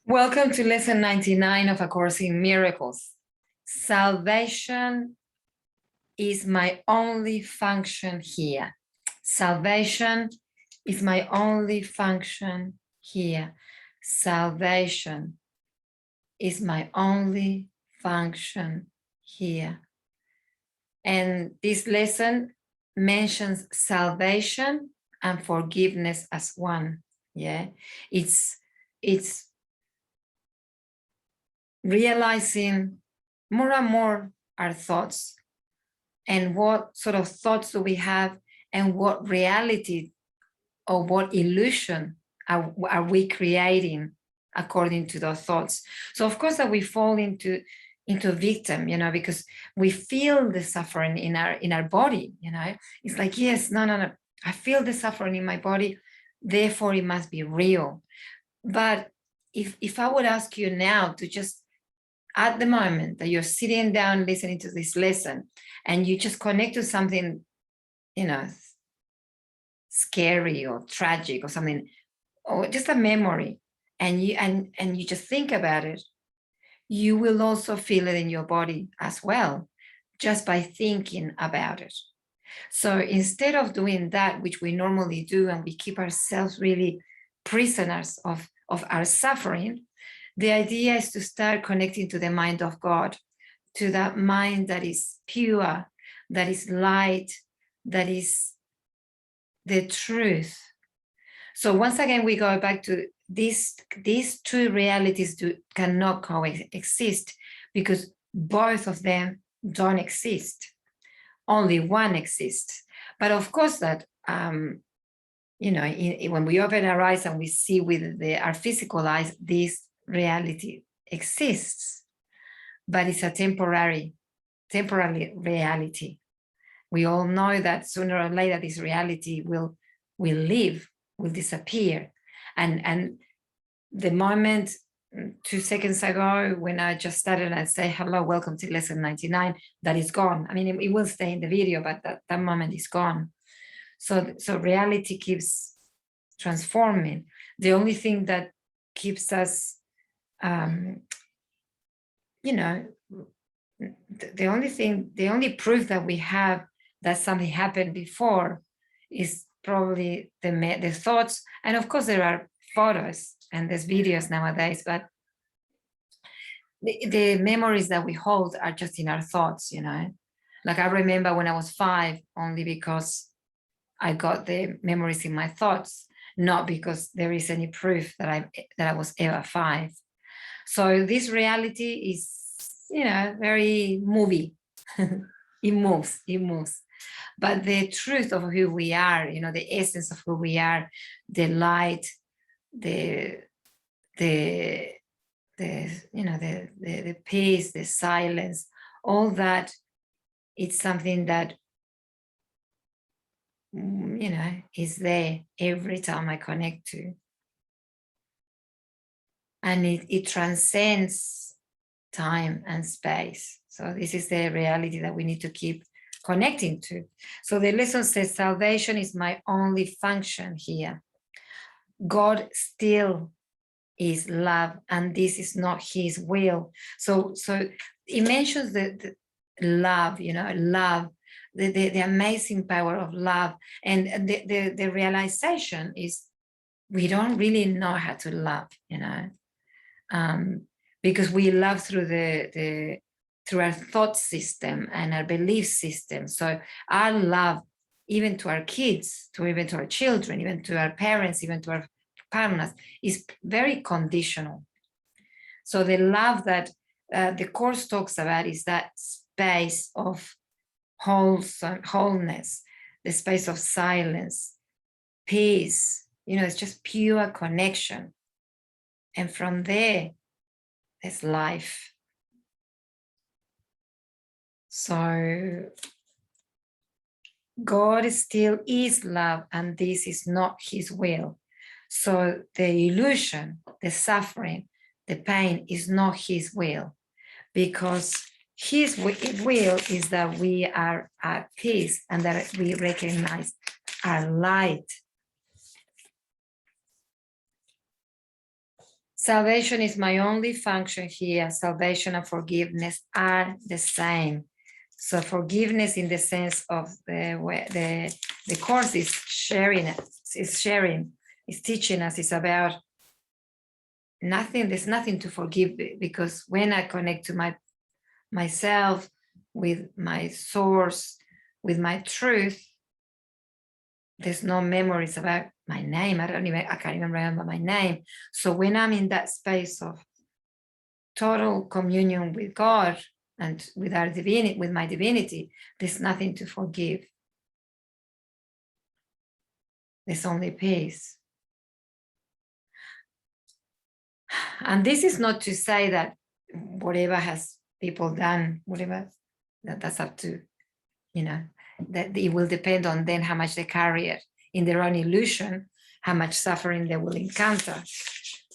Welcome to lesson 99 of A Course in Miracles. Salvation is my only function here. Salvation is my only function here. Salvation is my only function here. And this lesson mentions salvation and forgiveness as one. Yeah, it's realizing more and more our thoughts and what sort of thoughts do we have and what reality or what illusion are we creating according to those thoughts. So of course that we fall into victim, because we feel the suffering in our body, it's like, yes, no, I feel the suffering in my body, therefore it must be real. But if I would ask you now to just, at the moment that you're sitting down listening to this lesson and you just connect to something, scary or tragic or something, or just a memory, and you just think about it, you will also feel it in your body as well, just by thinking about it. So instead of doing that, which we normally do, and we keep ourselves really prisoners of our suffering, the idea is to start connecting to the mind of God, to that mind that is pure, that is light, that is the truth. So once again, we go back to these two realities cannot coexist, because both of them don't exist. Only one exists. But of course that, when we open our eyes and we see with our physical eyes, this reality exists, but it's a temporary reality. We all know that sooner or later this reality will disappear. And the moment 2 seconds ago when I just started and say hello, welcome to lesson 99, that is gone. I mean, it will stay in the video, but that moment is gone. So reality keeps transforming. The only thing that keeps us the only proof that we have that something happened before is probably the thoughts. And of course there are photos and there's videos nowadays, but the memories that we hold are just in our thoughts, Like I remember when I was 5, only because I got the memories in my thoughts, not because there is any proof that I was ever 5. So this reality is, very movie. It moves. But the truth of who we are, the essence of who we are, the light, the peace, the silence, all that, it's something that, is there every time I connect to. And it transcends time and space. So this is the reality that we need to keep connecting to. So the lesson says, salvation is my only function here. God still is love, and this is not his will. So it mentions the love, love, the amazing power of love. And the realization is we don't really know how to love, because we love through our thought system and our belief system. So our love, even to our kids, even to our children, even to our parents, even to our partners, is very conditional. So the love that the Course talks about is that space of wholeness, the space of silence, peace, it's just pure connection. And from there's life. So God still is love, and this is not his will. So the illusion, the suffering, the pain is not his will, because his will is that we are at peace and that we recognize our light. Salvation is my only function here. Salvation and forgiveness are the same. So forgiveness in the sense of the course is sharing, is teaching us, is about nothing. There's nothing to forgive, because when I connect to myself, with my source, with my truth, there's no memories about my name. I can't even remember my name. So when I'm in that space of total communion with God and with our divinity, with my divinity, there's nothing to forgive. There's only peace. And this is not to say that whatever has people done, whatever, that's up to, that it will depend on then how much they carry it in their own illusion, how much suffering they will encounter.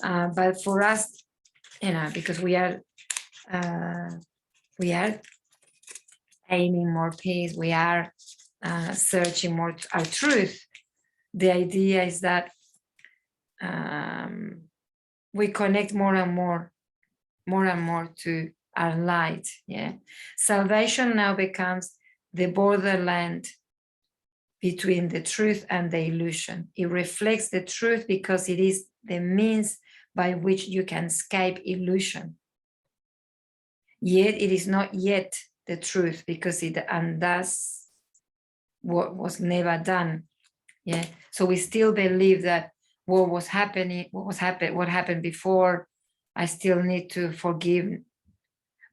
But for us, because we are aiming more peace, we are searching more our truth. The idea is that we connect more and more to our light. Yeah, salvation now becomes the borderland between the truth and the illusion. It reflects the truth because it is the means by which you can escape illusion. Yet it is not yet the truth, because it undoes what was never done. Yeah. So we still believe that what happened before, I still need to forgive,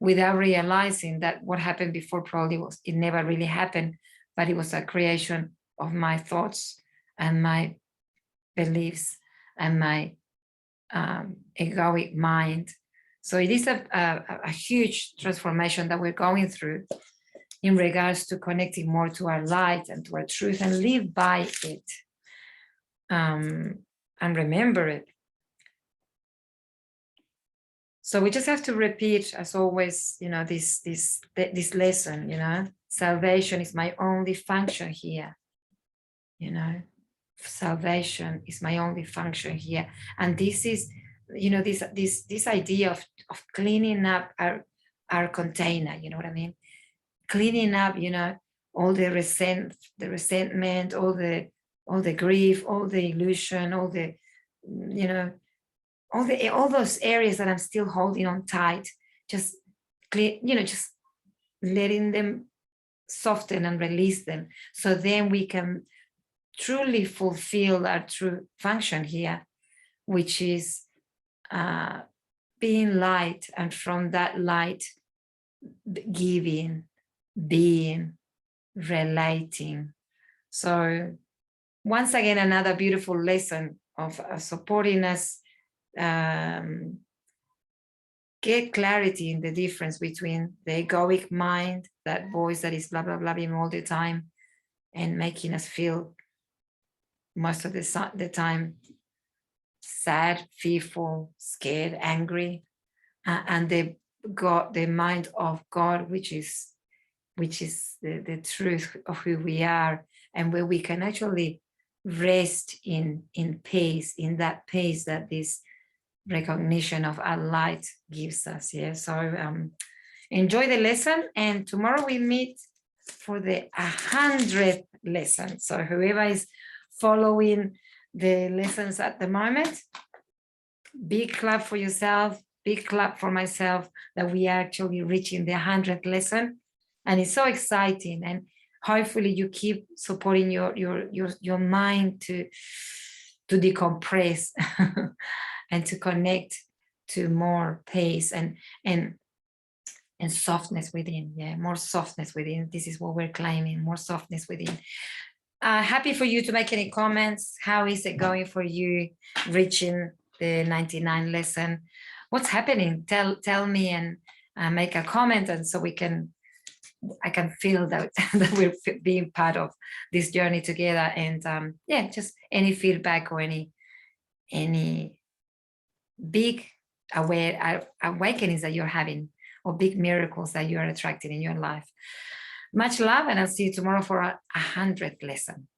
without realizing that what happened before probably it never really happened, but it was a creation of my thoughts and my beliefs and my egoic mind. So it is a huge transformation that we're going through in regards to connecting more to our light and to our truth, and live by it, and remember it. So we just have to repeat, as always, this lesson. Salvation is my only function here. Salvation is my only function here, and this is, this idea of cleaning up our container. You know what I mean? Cleaning up, all the resentment, all the grief, all the illusion, all the, all those areas that I'm still holding on tight, just just letting them soften and release them, so then we can truly fulfill our true function here, which is being light, and from that light, giving, being, relating. So once again, another beautiful lesson of supporting us get clarity in the difference between the egoic mind, that voice that is blah blah blah all the time and making us feel most of the time sad, fearful, scared, angry, and the mind of God, which is the truth of who we are, and where we can actually rest in peace, in that peace that this recognition of our light gives us. Yeah. So enjoy the lesson, and tomorrow we meet for the 100th lesson. So whoever is following the lessons at the moment, big clap for yourself, big clap for myself, that we are actually reaching the 100th lesson. And it's so exciting, and hopefully you keep supporting your mind to decompress and to connect to more peace and softness within. Yeah, more softness within. This is what we're claiming, more softness within. Happy for you to make any comments. How is it going for you reaching the 99 lesson? What's happening? Tell me, and make a comment, and so I can feel that we're being part of this journey together. And yeah, just any feedback or any big awakenings that you're having, or big miracles that you're attracting in your life. Much love, and I'll see you tomorrow for a 100th lesson.